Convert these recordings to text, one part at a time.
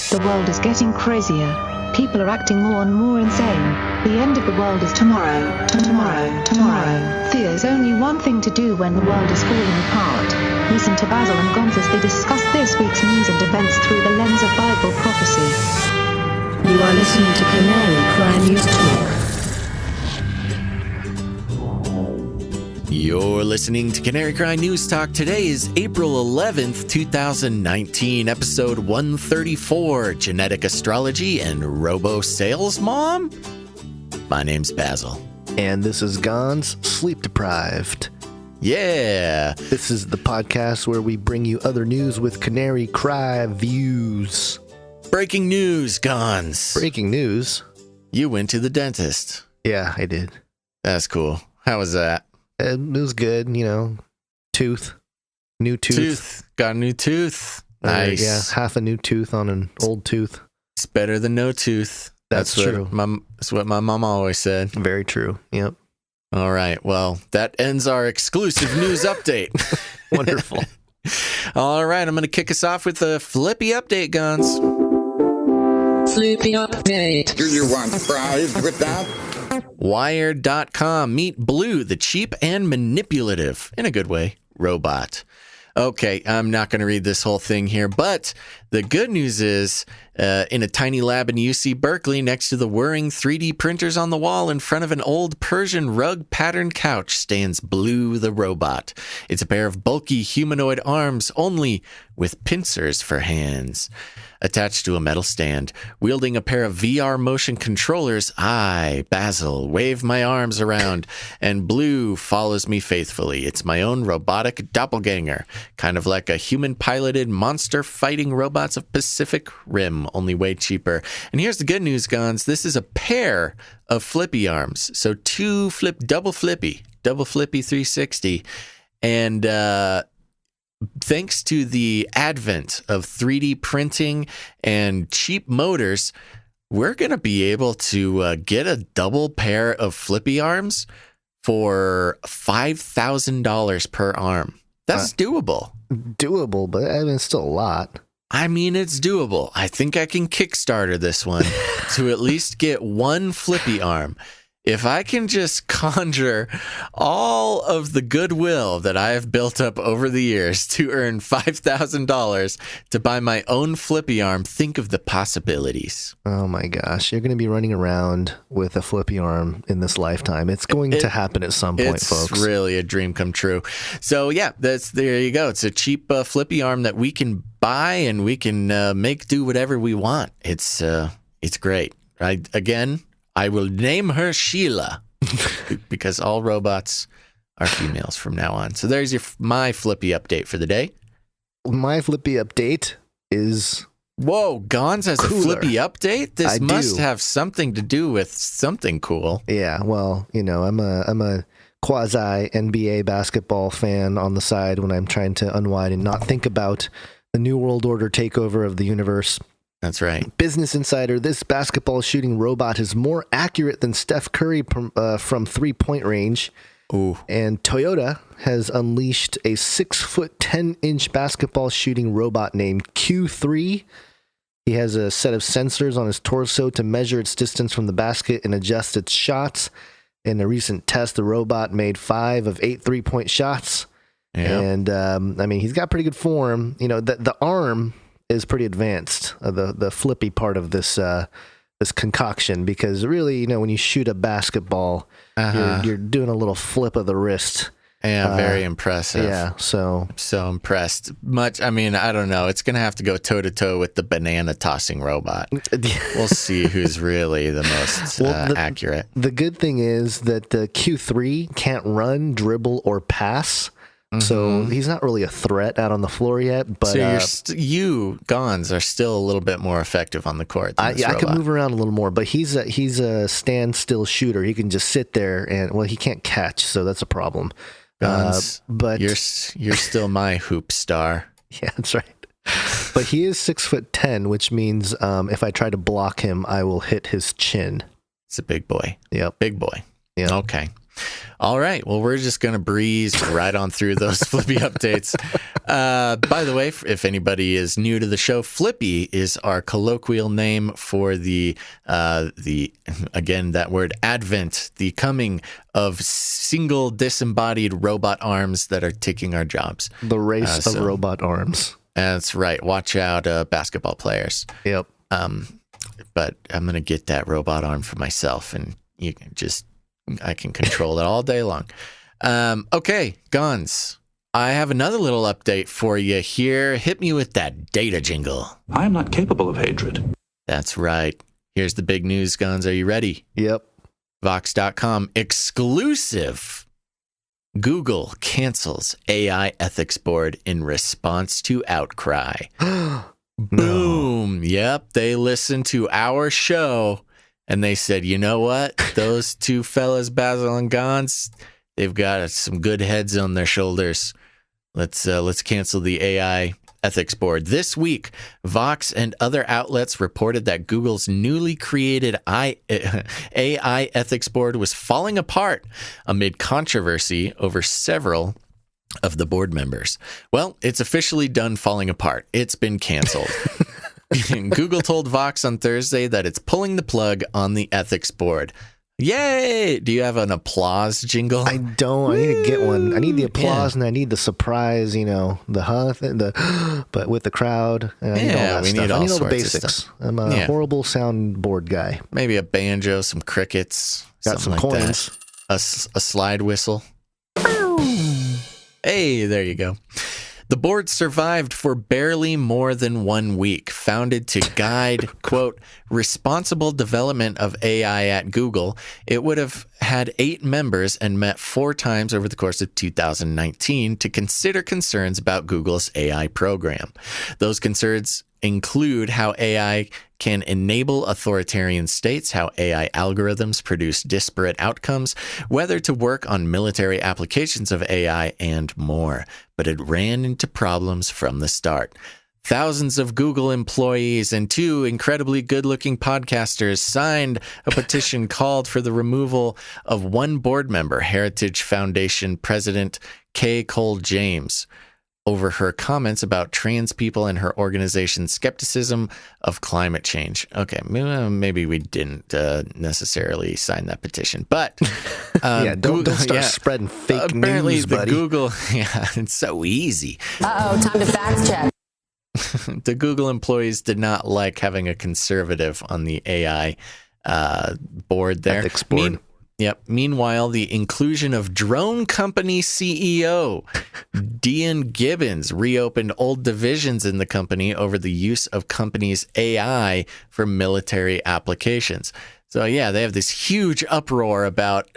The world is getting crazier. People are acting more and more insane. The end of the world is tomorrow. Tomorrow. There's only one thing to do when the world is falling apart. Listen to Basil and Gonz as they discuss this week's news and events through the lens of Bible prophecy. You are listening to Canary Crime News Talk. You're listening to Canary Cry News Talk. Today is April 11th, 2019, episode 134, Genetic Astrology and Robo-SalesMom. My name's Basil. And this is Gonz, Sleep Deprived. Yeah. This is the podcast where we bring you other news with Canary Cry views. Breaking news, Gons. Breaking news? You went to the dentist. Yeah, I did. That's cool. How was that? It was good, you know. New tooth. Got a new tooth. Nice. Yeah, half a new tooth on an old tooth. It's better than no tooth. That's true. That's what my mom always said. Very true. Yep. All right. Well, that ends our exclusive news update. Wonderful. All right. I'm going to kick us off with a flippy update, Gons. Flippy update. Do you want fries with that? Wired.com. Meet Blue, the cheap and manipulative, in a good way, robot. Okay, I'm not going to read this whole thing here, but the good news is in a tiny lab in UC Berkeley next to the whirring 3D printers on the wall in front of an old Persian rug patterned couch stands Blue the robot. It's a pair of bulky humanoid arms only with pincers for hands. Attached to a metal stand, wielding a pair of VR motion controllers, I, Basil, wave my arms around, and Blue follows me faithfully. It's my own robotic doppelganger, kind of like a human-piloted monster-fighting robots of Pacific Rim, only way cheaper. And here's the good news, Gons. This is a pair of flippy arms, so double flippy 360, and thanks to the advent of 3D printing and cheap motors, we're going to be able to get a double pair of flippy arms for $5,000 per arm. That's doable. Doable, but I mean, it's still a lot. I mean, it's doable. I think I can Kickstarter this one to at least get one flippy arm. If I can just conjure all of the goodwill that I have built up over the years to earn $5,000 to buy my own flippy arm, think of the possibilities. Oh my gosh, you're going to be running around with a flippy arm in this lifetime. It's going to happen at some point, folks. It's really a dream come true. So yeah, there you go. It's a cheap flippy arm that we can buy and we can make do whatever we want. It's great. I will name her Sheila because all robots are females from now on. So there's my flippy update for the day. My flippy update is... Whoa, Gonz has cooler. A flippy update? This I must do. have something to do with something cool. Yeah, well, you know, I'm a quasi NBA basketball fan on the side when I'm trying to unwind and not think about the New World Order takeover of the universe. That's right. Business Insider, this basketball shooting robot is more accurate than Steph Curry from three-point range. Ooh. And Toyota has unleashed a 6-foot, 10-inch basketball shooting robot named Q3. He has a set of sensors on his torso to measure its distance from the basket and adjust its shots. In a recent test, the robot made 5 of 8 three-point shots. Yeah. And, I mean, he's got pretty good form. You know, the arm is pretty advanced, the flippy part of this this concoction, because really, you know, when you shoot a basketball, you're doing a little flip of the wrist. Yeah, very impressive. Yeah, I'm so impressed. I mean, I don't know. It's going to have to go toe-to-toe with the banana tossing robot. We'll see who's really the most accurate. The good thing is that the Q3 can't run, dribble, or pass. Mm-hmm. So he's not really a threat out on the floor yet. But so you Gons are still a little bit more effective on the court than this robot. I can move around a little more, but he's a standstill shooter. He can just sit there and, well, he can't catch, so that's a problem. Gons, but you're still my hoop star. Yeah, that's right. But he is 6'10", which means if I try to block him, I will hit his chin. It's a big boy. Yep. Big boy. Yeah. Okay. All right. Well, we're just going to breeze right on through those Flippy updates. By the way, if anybody is new to the show, Flippy is our colloquial name for the again, that word advent, the coming of single disembodied robot arms that are taking our jobs. The race of robot arms. That's right. Watch out, basketball players. Yep. But I'm going to get that robot arm for myself, and I can control it all day long. Okay, Gons. I have another little update for you here. Hit me with that data jingle. I am not capable of hatred. That's right. Here's the big news, Gons. Are you ready? Yep. Vox.com exclusive. Google cancels AI ethics board in response to outcry. Boom. Yep. They listened to our show and they said, you know what? Those two fellas, Basil and Gons, they've got some good heads on their shoulders. Let's cancel the AI ethics board. This week, Vox and other outlets reported that Google's newly created AI ethics board was falling apart amid controversy over several of the board members. Well, it's officially done falling apart. It's been canceled. Google told Vox on Thursday that it's pulling the plug on the ethics board. Yay! Do you have an applause jingle? I don't. I need to get one. I need the applause and I need the surprise, but with the crowd. I need all that stuff. Need I need all the sorts of basics. stuff. I'm a horrible soundboard guy. Maybe a banjo, some crickets. Got some like coins. That. A slide whistle. Hey, there you go. The board survived for barely more than 1 week, founded to guide, quote, responsible development of AI at Google. It would have had 8 members and met 4 times over the course of 2019 to consider concerns about Google's AI program. Those concerns include how AI can enable authoritarian states, how AI algorithms produce disparate outcomes, whether to work on military applications of AI, and more. But it ran into problems from the start. Thousands of Google employees and 2 incredibly good-looking podcasters signed a petition called for the removal of 1 board member, Heritage Foundation President Kay Cole James, over her comments about trans people and her organization's skepticism of climate change. Okay, maybe we didn't necessarily sign that petition, but don't start spreading fake apparently news, buddy. Google, it's so easy. Time to fact check. The Google employees did not like having a conservative on the AI board there. Ethics board. Meanwhile, the inclusion of drone company CEO Dean Gibbons reopened old divisions in the company over the use of company's AI for military applications. So yeah, they have this huge uproar about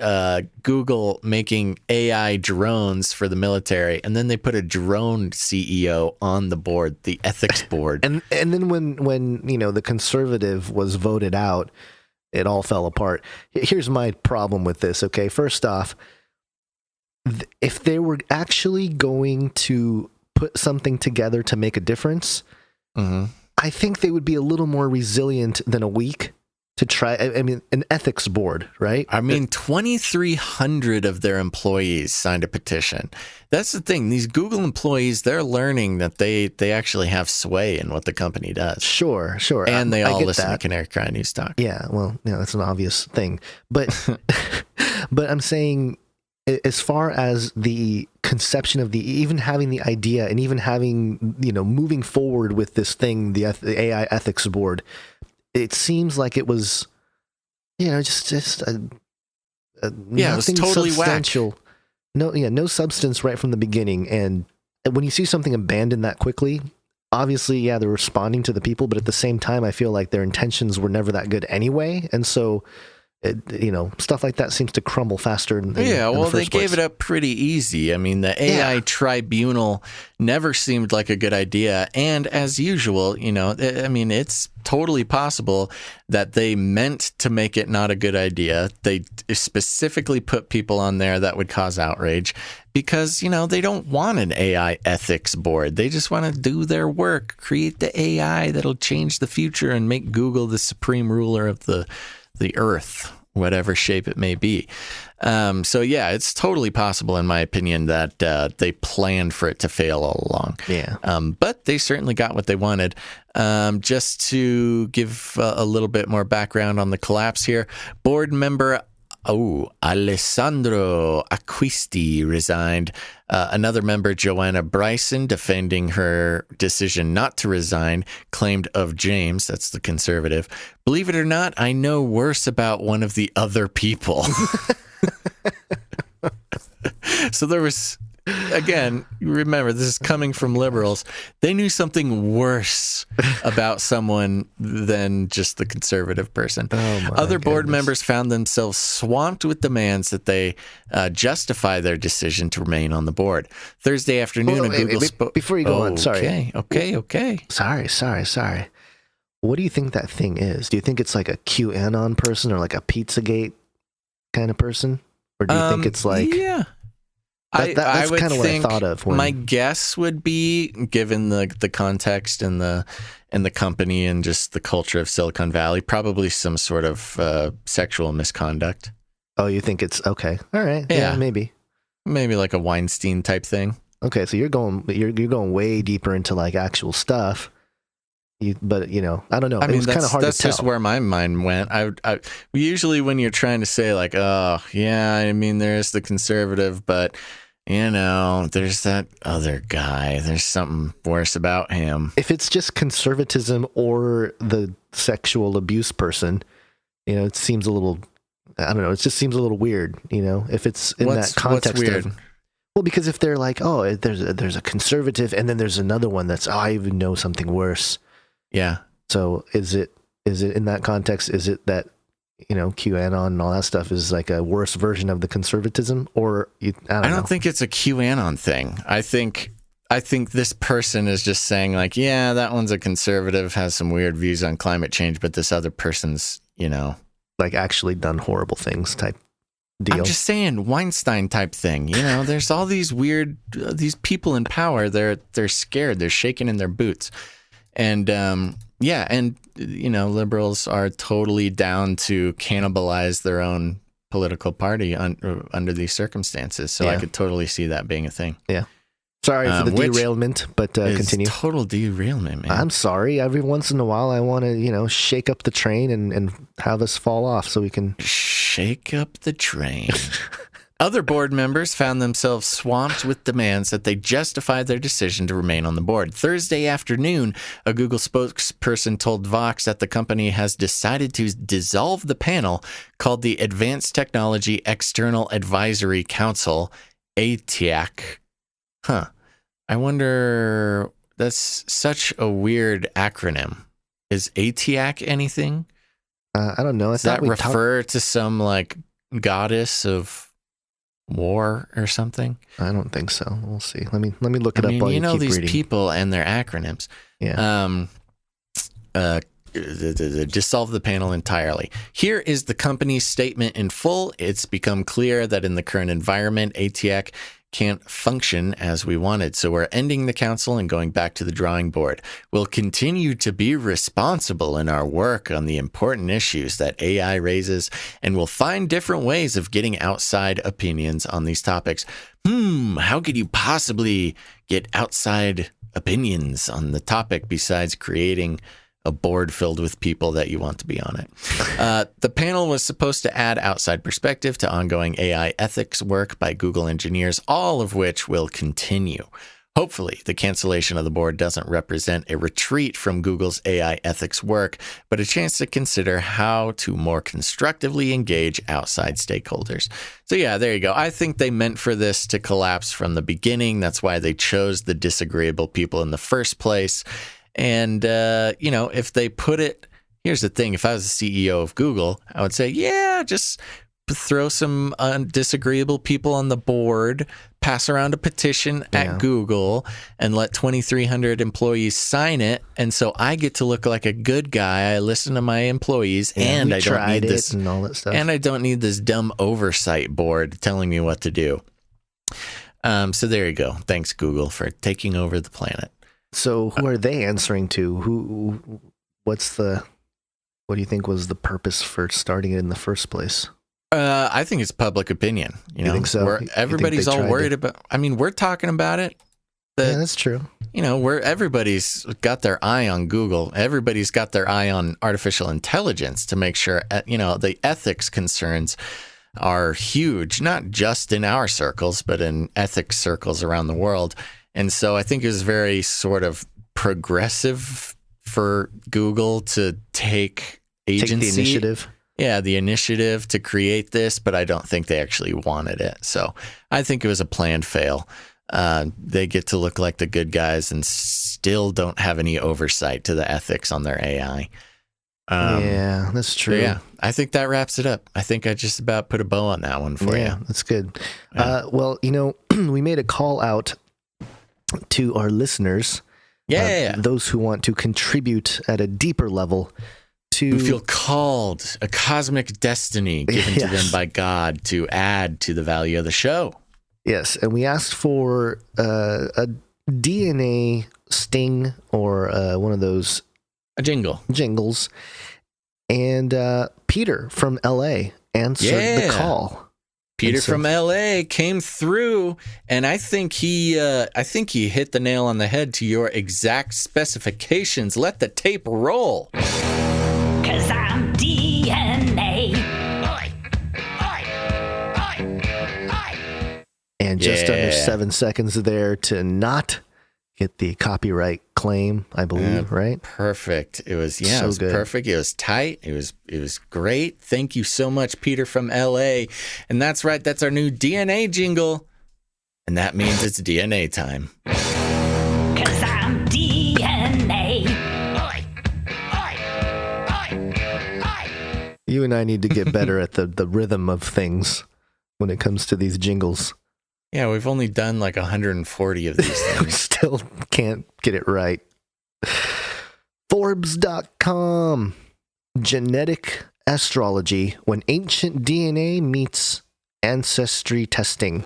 Google making AI drones for the military, and then they put a drone CEO on the board, the ethics board. And then when the conservative was voted out, it all fell apart. Here's my problem with this, okay? First off, if they were actually going to put something together to make a difference, I think they would be a little more resilient than a week to try. I mean, an ethics board, right? 2,300 of their employees signed a petition. That's the thing. These Google employees, they're learning that they actually have sway in what the company does. Sure. And they all listen that. to Canary Cry News Talk. Yeah, well, that's an obvious thing. But but I'm saying, as far as the conception of even having the idea and even having, moving forward with this thing, the AI ethics board, it seems like it was, just it was totally substantial. whack. No substance right from the beginning. And when you see something abandoned that quickly, obviously, they're responding to the people, but at the same time, I feel like their intentions were never that good anyway. And so, stuff like that seems to crumble faster. They gave it up pretty easy. I mean, the AI tribunal never seemed like a good idea. And as usual, it's totally possible that they meant to make it not a good idea. They specifically put people on there that would cause outrage because, they don't want an AI ethics board. They just want to do their work, create the AI that'll change the future and make Google the supreme ruler of the earth. whatever shape it may be. So yeah, it's totally possible, in my opinion, that they planned for it to fail all along. Yeah. But they certainly got what they wanted. Just to give a little bit more background on the collapse here, board member Alessandro Acquisti resigned. Another member, Joanna Bryson, defending her decision not to resign, claimed of James, that's the conservative, "Believe it or not, I know worse about one of the other people." So there was, again, remember, this is coming from liberals. They knew something worse about someone than just the conservative person. Other board members found themselves swamped with demands that they justify their decision to remain on the board. Thursday afternoon, Google spoke. Before you go on, sorry. Okay. Sorry. What do you think that thing is? Do you think it's like a QAnon person or like a Pizzagate kind of person? Or do you think it's like... Yeah. That's would kind of what I think thought of. My guess would be, given the context and the company and just the culture of Silicon Valley, probably some sort of sexual misconduct. Oh, you think it's okay? All right, yeah, maybe like a Weinstein type thing. Okay, so you're going way deeper into like actual stuff. But I don't know. I mean, it was kind of hard to tell. That's just where my mind went. I usually, when you're trying to say like, oh yeah, I mean, there's the conservative, but there's that other guy. There's something worse about him. If it's just conservatism or the sexual abuse person, it seems a little, I don't know. It just seems a little weird, if it's in that context. What's weird? Well, because if they're like, oh, there's a conservative and then there's another one that's, I even know something worse. Yeah. So is it in that context? Is it that, QAnon and all that stuff is like a worse version of the conservatism, or I don't think it's a QAnon thing. I think this person is just saying like, yeah, that one's a conservative, has some weird views on climate change, but this other person's, like actually done horrible things type deal. I'm just saying Weinstein type thing. There's all these weird, these people in power. They're scared. They're shaking in their boots. And liberals are totally down to cannibalize their own political party under these circumstances. So I could totally see that being a thing. Yeah. Sorry for the derailment, but continue. Total derailment, man. I'm sorry. Every once in a while, I want to, shake up the train and have us fall off so we can shake up the train. Other board members found themselves swamped with demands that they justify their decision to remain on the board. Thursday afternoon, a Google spokesperson told Vox that the company has decided to dissolve the panel called the Advanced Technology External Advisory Council, ATAC. Huh. I wonder, that's such a weird acronym. Is ATAC anything? I don't know. Does that refer to some like goddess of war or something? I don't think so. We'll see. Let me look it up while you keep these reading. People and their acronyms. Yeah. Dissolve the panel entirely. Here is the company's statement in full. It's become clear that in the current environment, ATAC can't function as we wanted. So we're ending the council and going back to the drawing board. We'll continue to be responsible in our work on the important issues that AI raises, and we'll find different ways of getting outside opinions on these topics. How could you possibly get outside opinions on the topic besides creating a board filled with people that you want to be on it? The panel was supposed to add outside perspective to ongoing AI ethics work by Google engineers, all of which will continue. Hopefully, the cancellation of the board doesn't represent a retreat from Google's AI ethics work, but a chance to consider how to more constructively engage outside stakeholders. So yeah, there you go. I think they meant for this to collapse from the beginning. That's why they chose the disagreeable people in the first place. And, if they put it, here's the thing. If I was the CEO of Google, I would say, yeah, just throw some disagreeable people on the board, pass around a petition at Google, and let 2,300 employees sign it. And so I get to look like a good guy. I listen to my employees, and I don't need this and all that stuff. And I don't need this dumb oversight board telling me what to do. So there you go. Thanks, Google, for taking over the planet. So who are they answering to? What's the What do you think was the purpose for starting it in the first place? I think it's public opinion. You know, think so? Where You think everybody's they all tried worried to- about. I mean, we're talking about it. Yeah, that's true. You know, where everybody's got their eye on Google, everybody's got their eye on artificial intelligence to make sure, you know, the ethics concerns are huge, not just in our circles, but in ethics circles around the world. And so I think it was very sort of progressive for Google to take agency. Take the initiative. Yeah, the initiative to create this, but I don't think they actually wanted it. So I think it was a planned fail. They get to look like the good guys and still don't have any oversight to the ethics on their AI. Yeah, that's true. Yeah, I think that wraps it up. I think I just about put a bow on that one for Yeah, you. that's good. Yeah. Well, you know, we made a call out to our listeners. Yeah. Those who want to contribute at a deeper level to Who feel called, a cosmic destiny given to them Yes. by God to add to the value of the show. Yes, and we asked for a DNA sting or one of those A jingle. jingles, and Peter from LA answered the Yeah. call. Peter And so- from LA came through, and I think he hit the nail on the head to your exact specifications. Let the tape roll. 'Cause I'm DNA. And just under Yeah. 7 seconds there to not get the copyright claim, I believe, right? Perfect. It was So it was good. perfect. It was tight. It was great. Thank you so much, Peter from LA. And that's right. That's our new DNA jingle, and that means it's DNA time. 'Cause I'm DNA. You and I need to get better at the rhythm of things when it comes to these jingles. Yeah, we've only done like 140 of these We things. still can't get it right. Forbes.com. Genetic astrology when ancient DNA meets ancestry testing.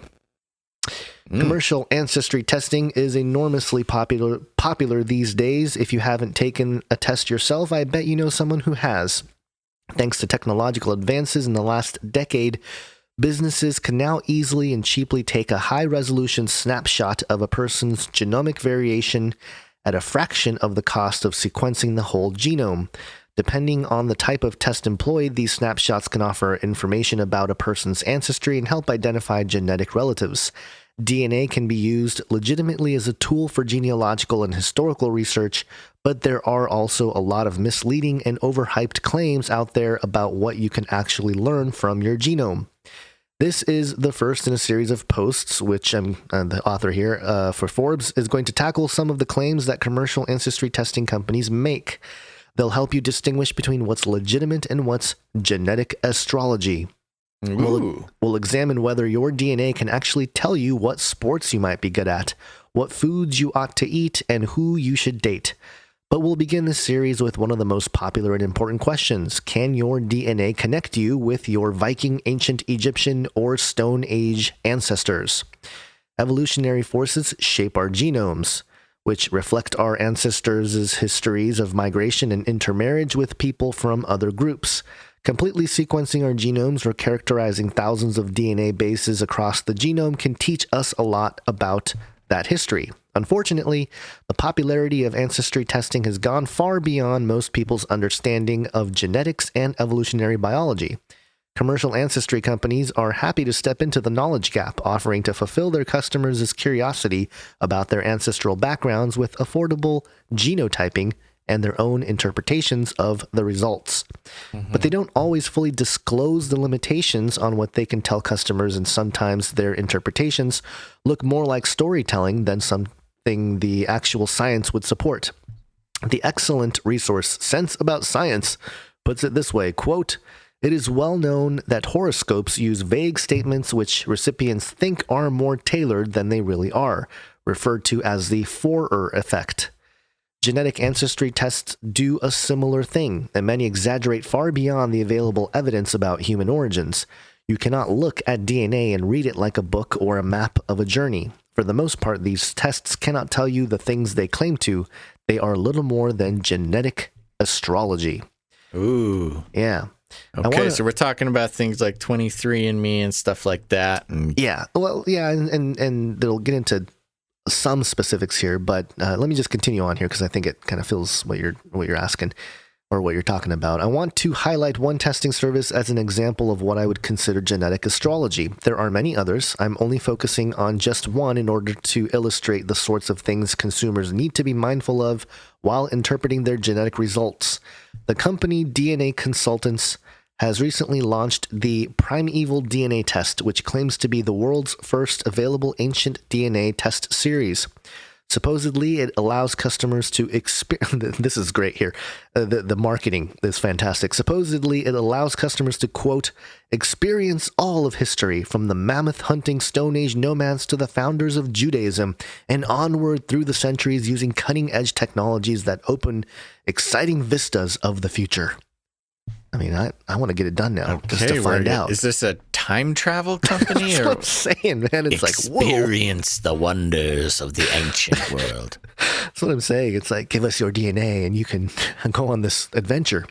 Commercial ancestry testing is enormously popular these days. If you haven't taken a test yourself, I bet you know someone who has. Thanks to technological advances in the last decade, businesses can now easily and cheaply take a high-resolution snapshot of a person's genomic variation at a fraction of the cost of sequencing the whole genome. Depending on the type of test employed, these snapshots can offer information about a person's ancestry and help identify genetic relatives. DNA can be used legitimately as a tool for genealogical and historical research, but there are also a lot of misleading and overhyped claims out there about what you can actually learn from your genome. This is the first in a series of posts, which I'm the author here for Forbes, is going to tackle some of the claims that commercial ancestry testing companies make. They'll help you distinguish between what's legitimate and what's genetic astrology. Ooh. We'll examine whether your DNA can actually tell you what sports you might be good at, what foods you ought to eat, and who you should date. But we'll begin this series with one of the most popular and important questions. Can your DNA connect you with your Viking, ancient Egyptian, or Stone Age ancestors? Evolutionary forces shape our genomes, which reflect our ancestors' histories of migration and intermarriage with people from other groups. Completely sequencing our genomes or characterizing thousands of DNA bases across the genome can teach us a lot about that history. Unfortunately, the popularity of ancestry testing has gone far beyond most people's understanding of genetics and evolutionary biology. Commercial ancestry companies are happy to step into the knowledge gap, offering to fulfill their customers' curiosity about their ancestral backgrounds with affordable genotyping and their own interpretations of the results. But they don't always fully disclose the limitations on what they can tell customers, and sometimes their interpretations look more like storytelling than something the actual science would support. The excellent resource Sense About Science puts it this way, quote, "It is well known that horoscopes use vague statements which recipients think are more tailored than they really are, referred to as the Forer effect. Genetic ancestry tests do a similar thing, and many exaggerate far beyond the available evidence about human origins. You cannot look at DNA and read it like a book or a map of a journey. For the most part, these tests cannot tell you the things they claim to. They are little more than genetic astrology." Ooh. Yeah. Okay, so we're talking about things like 23andMe and stuff like that. And Yeah. Well, yeah, and they'll get into some specifics here, but let me just continue on here because I think it kind of fills what you're asking or what you're talking about. I want to highlight one testing service as an example of what I would consider genetic astrology. There are many others. I'm only focusing on just one in order to illustrate the sorts of things consumers need to be mindful of while interpreting their genetic results. The company DNA Consultants has recently launched the Primeval DNA test, which claims to be the world's first available ancient DNA test series. Supposedly, it allows customers to experience. This is great here. The marketing is fantastic. Supposedly, it allows customers to, quote, experience all of history from the mammoth hunting Stone Age nomads to the founders of Judaism and onward through the centuries using cutting edge technologies that open exciting vistas of the future. I mean, I want to get it done now just to find out. Is this a time travel company? That's or what I'm saying, man. It's like, whoa. Experience the wonders of the ancient world. That's what I'm saying. It's like, give us your DNA and you can go on this adventure.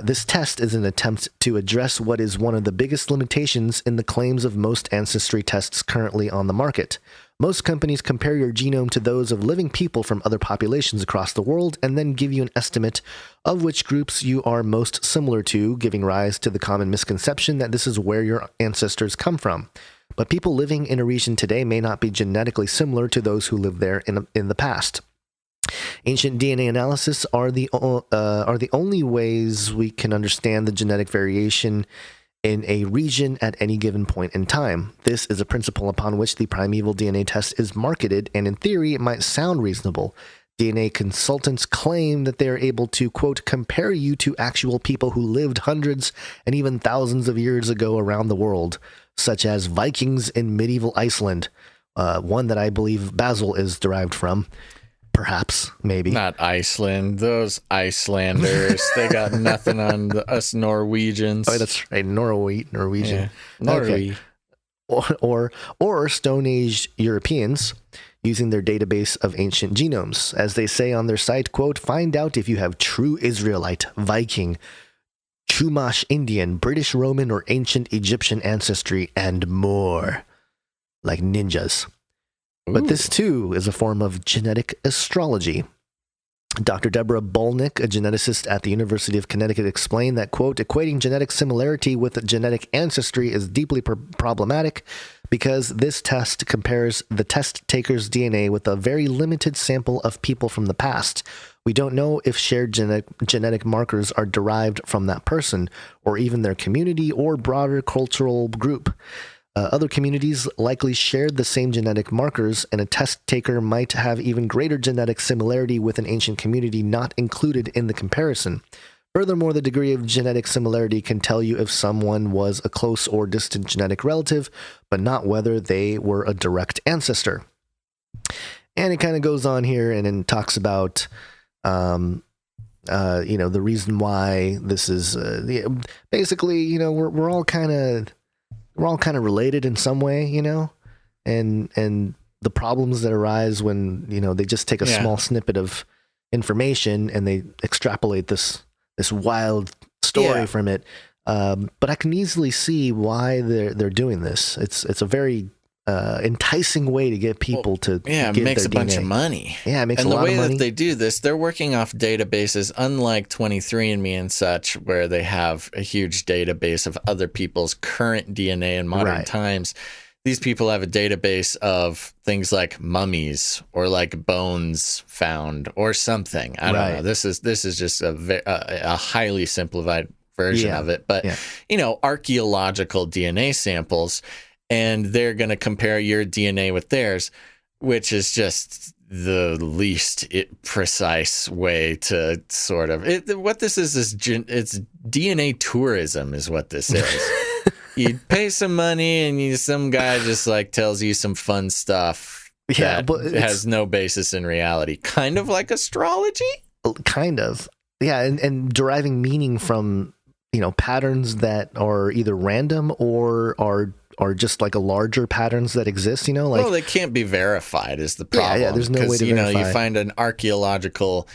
This test is an attempt to address what is one of the biggest limitations in the claims of most ancestry tests currently on the market. Most companies compare your genome to those of living people from other populations across the world and then give you an estimate of which groups you are most similar to, giving rise to the common misconception that this is where your ancestors come from. But people living in a region today may not be genetically similar to those who lived there in the past. Ancient DNA analysis are the only ways we can understand the genetic variation in a region at any given point in time. This is a principle upon which the Primeval DNA test is marketed, and in theory, it might sound reasonable. DNA consultants claim that they are able to, quote, compare you to actual people who lived hundreds and even thousands of years ago around the world, such as Vikings in medieval Iceland, one that I believe Basil is derived from. Perhaps, maybe. Not Iceland. Those Icelanders, they got nothing on us Norwegians. Oh, that's right. Norwegian. Yeah. Okay. Or Stone Age Europeans using their database of ancient genomes. As they say on their site, quote, find out if you have true Israelite, Viking, Chumash Indian, British Roman, or ancient Egyptian ancestry, and more. Like ninjas. But this, too, is a form of genetic astrology. Dr. Deborah Bolnick, a geneticist at the University of Connecticut, explained that, quote, equating genetic similarity with genetic ancestry is deeply problematic because this test compares the test taker's DNA with a very limited sample of people from the past. We don't know if shared genetic markers are derived from that person, or even their community or broader cultural group. Other communities likely shared the same genetic markers, and a test taker might have even greater genetic similarity with an ancient community not included in the comparison. Furthermore, the degree of genetic similarity can tell you if someone was a close or distant genetic relative, but not whether they were a direct ancestor. And it kind of goes on here and talks about, the reason why this is basically, we're all kind of related in some way, and the problems that arise when, they just take a small snippet of information and they extrapolate this wild story from it. But I can easily see why they're doing this. It's a very enticing way to get people to it makes a bunch of money. Yeah, it makes a lot of money. And the way that they do this, they're working off databases unlike 23andMe and such, where they have a huge database of other people's current DNA in modern times. These people have a database of things like mummies or like bones found or something. I don't know. This is just a highly simplified version of it. But, archaeological DNA samples, and they're going to compare your DNA with theirs, which is just the least precise way to sort of what this is it's DNA tourism is what this is. You pay some money and some guy just like tells you some fun stuff that has no basis in reality, kind of like astrology. Kind of, yeah, and deriving meaning from patterns that are either random or are just like a larger patterns that exist, well, they can't be verified is the problem. Yeah, there's no way to verify. You find an archaeological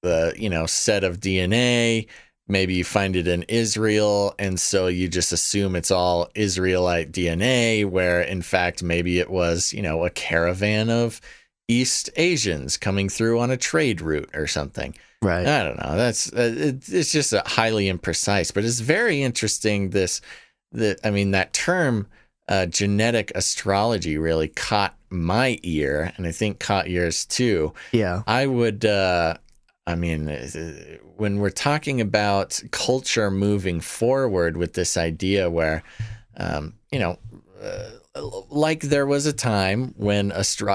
set of DNA. Maybe you find it in Israel, and so you just assume it's all Israelite DNA, where in fact maybe it was, a caravan of East Asians coming through on a trade route or something. Right. I don't know. It's just highly imprecise, but it's very interesting. That term, genetic astrology, really caught my ear, and I think caught yours too. Yeah. I would. When we're talking about culture moving forward with this idea where, like there was a time when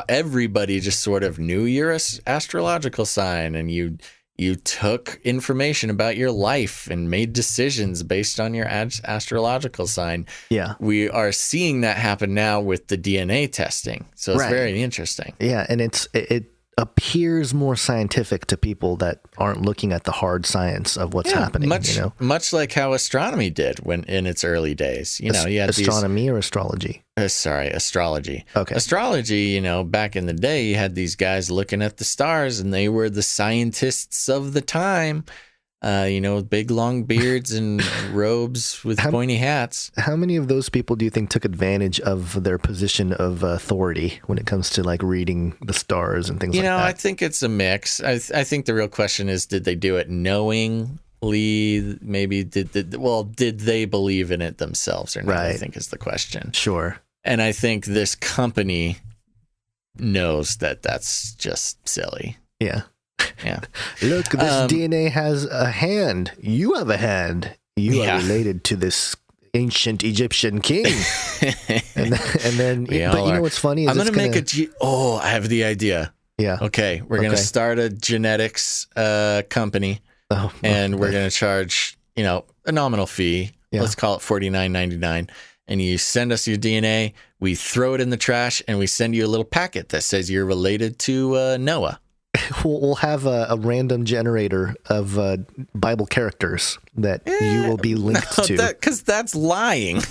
everybody just sort of knew your astrological sign, and you took information about your life and made decisions based on your astrological sign. Yeah. We are seeing that happen now with the DNA testing. So it's very interesting. Yeah. And it appears more scientific to people that aren't looking at the hard science of what's happening. Much like how astronomy did when in its early days. You had astronomy or astrology? Astrology. Okay. Astrology, back in the day, you had these guys looking at the stars, and they were the scientists of the time. With big long beards and robes with pointy hats. How many of those people do you think took advantage of their position of authority when it comes to like reading the stars and things like that? I think it's a mix. I think the real question is, did they do it knowingly? Maybe did they believe in it themselves or not? Right. I think is the question. Sure. And I think this company knows that that's just silly. Yeah. Yeah. Look, this DNA has a hand. You have a hand. You are related to this ancient Egyptian king. and then but you know what's funny? I'm going to make I have the idea. Yeah. Okay. We're going to start a genetics company, and we're going to charge, a nominal fee. Yeah. Let's call it $49.99. And you send us your DNA. We throw it in the trash, and we send you a little packet that says you're related to Noah. We'll have a random generator of Bible characters that you will be linked to. Because that's lying.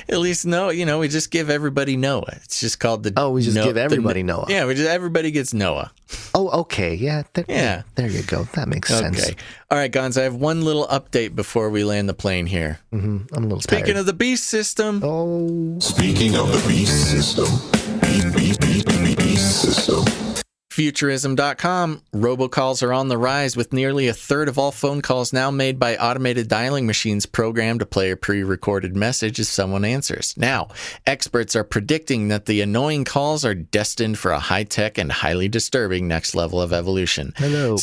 At least we just give everybody Noah. It's just called we just give everybody Noah. Yeah, everybody gets Noah. Oh, okay. Yeah. There you go. That makes sense. Okay. All right, Gonz, I have one little update before we land the plane here. Mm-hmm. I'm a little Speaking tired. of the beast system. Oh. Speaking of the beast system. Beast system. Futurism.com. Robocalls are on the rise, with nearly a third of all phone calls now made by automated dialing machines programmed to play a pre-recorded message as someone answers. Now, experts are predicting that the annoying calls are destined for a high-tech and highly disturbing next level of evolution. Hello.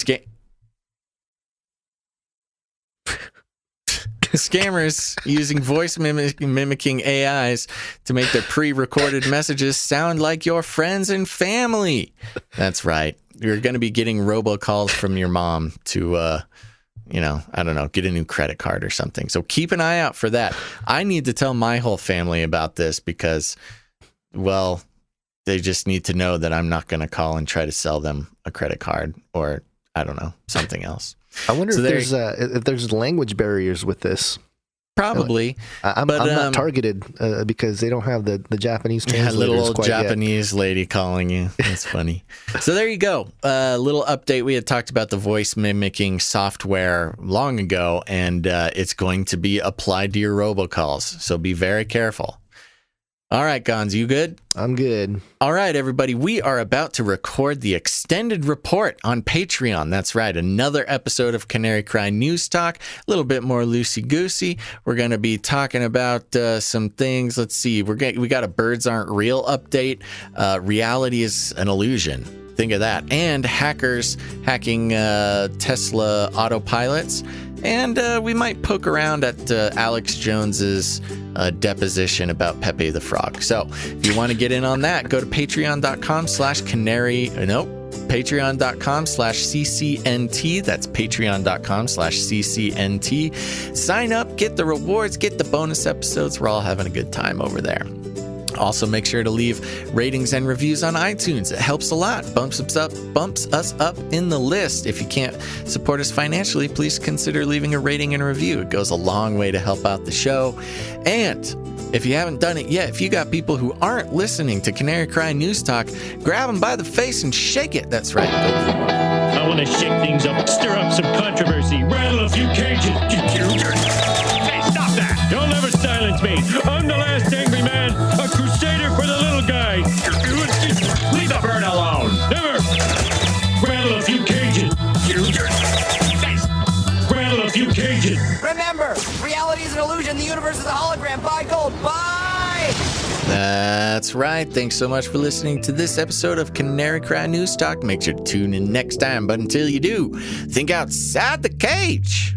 Scammers using voice mimicking AIs to make their pre-recorded messages sound like your friends and family. That's right. You're going to be getting robocalls from your mom to, I don't know, get a new credit card or something. So keep an eye out for that. I need to tell my whole family about this because, they just need to know that I'm not going to call and try to sell them a credit card or, I don't know, something else. I wonder if there's language barriers with this. Probably. I'm not targeted because they don't have the Japanese translators. Little old quite Japanese yet. lady calling you. That's funny. So there you go. Little update. We had talked about the voice mimicking software long ago, and it's going to be applied to your robocalls. So be very careful. All right, Gonz, you good? I'm good. All right, everybody. We are about to record the extended report on Patreon. That's right. Another episode of Canary Cry News Talk. A little bit more loosey-goosey. We're going to be talking about some things. Let's see. We got a Birds Aren't Real update. Reality is an illusion. Think of that. And hackers hacking Tesla autopilots. And we might poke around at Alex Jones's deposition about Pepe the Frog. So if you want to get in on that, go to patreon.com/CCNT. That's patreon.com/CCNT. Sign up, get the rewards, get the bonus episodes. We're all having a good time over there. Also, make sure to leave ratings and reviews on iTunes. It helps a lot. Bumps us up in the list. If you can't support us financially, please consider leaving a rating and a review. It goes a long way to help out the show. And if you haven't done it yet, if you got people who aren't listening to Canary Cry News Talk, grab them by the face and shake it. That's right. I want to I'm the last angry man, a crusader for the little guy. Leave the bird alone. Never. Rattle a few cages. Rattle a few cages. Remember, reality is an illusion. The universe is a hologram. Buy gold. Bye. That's right. Thanks so much for listening to this episode of Canary Cry News Talk. Make sure to tune in next time. But until you do, think outside the cage.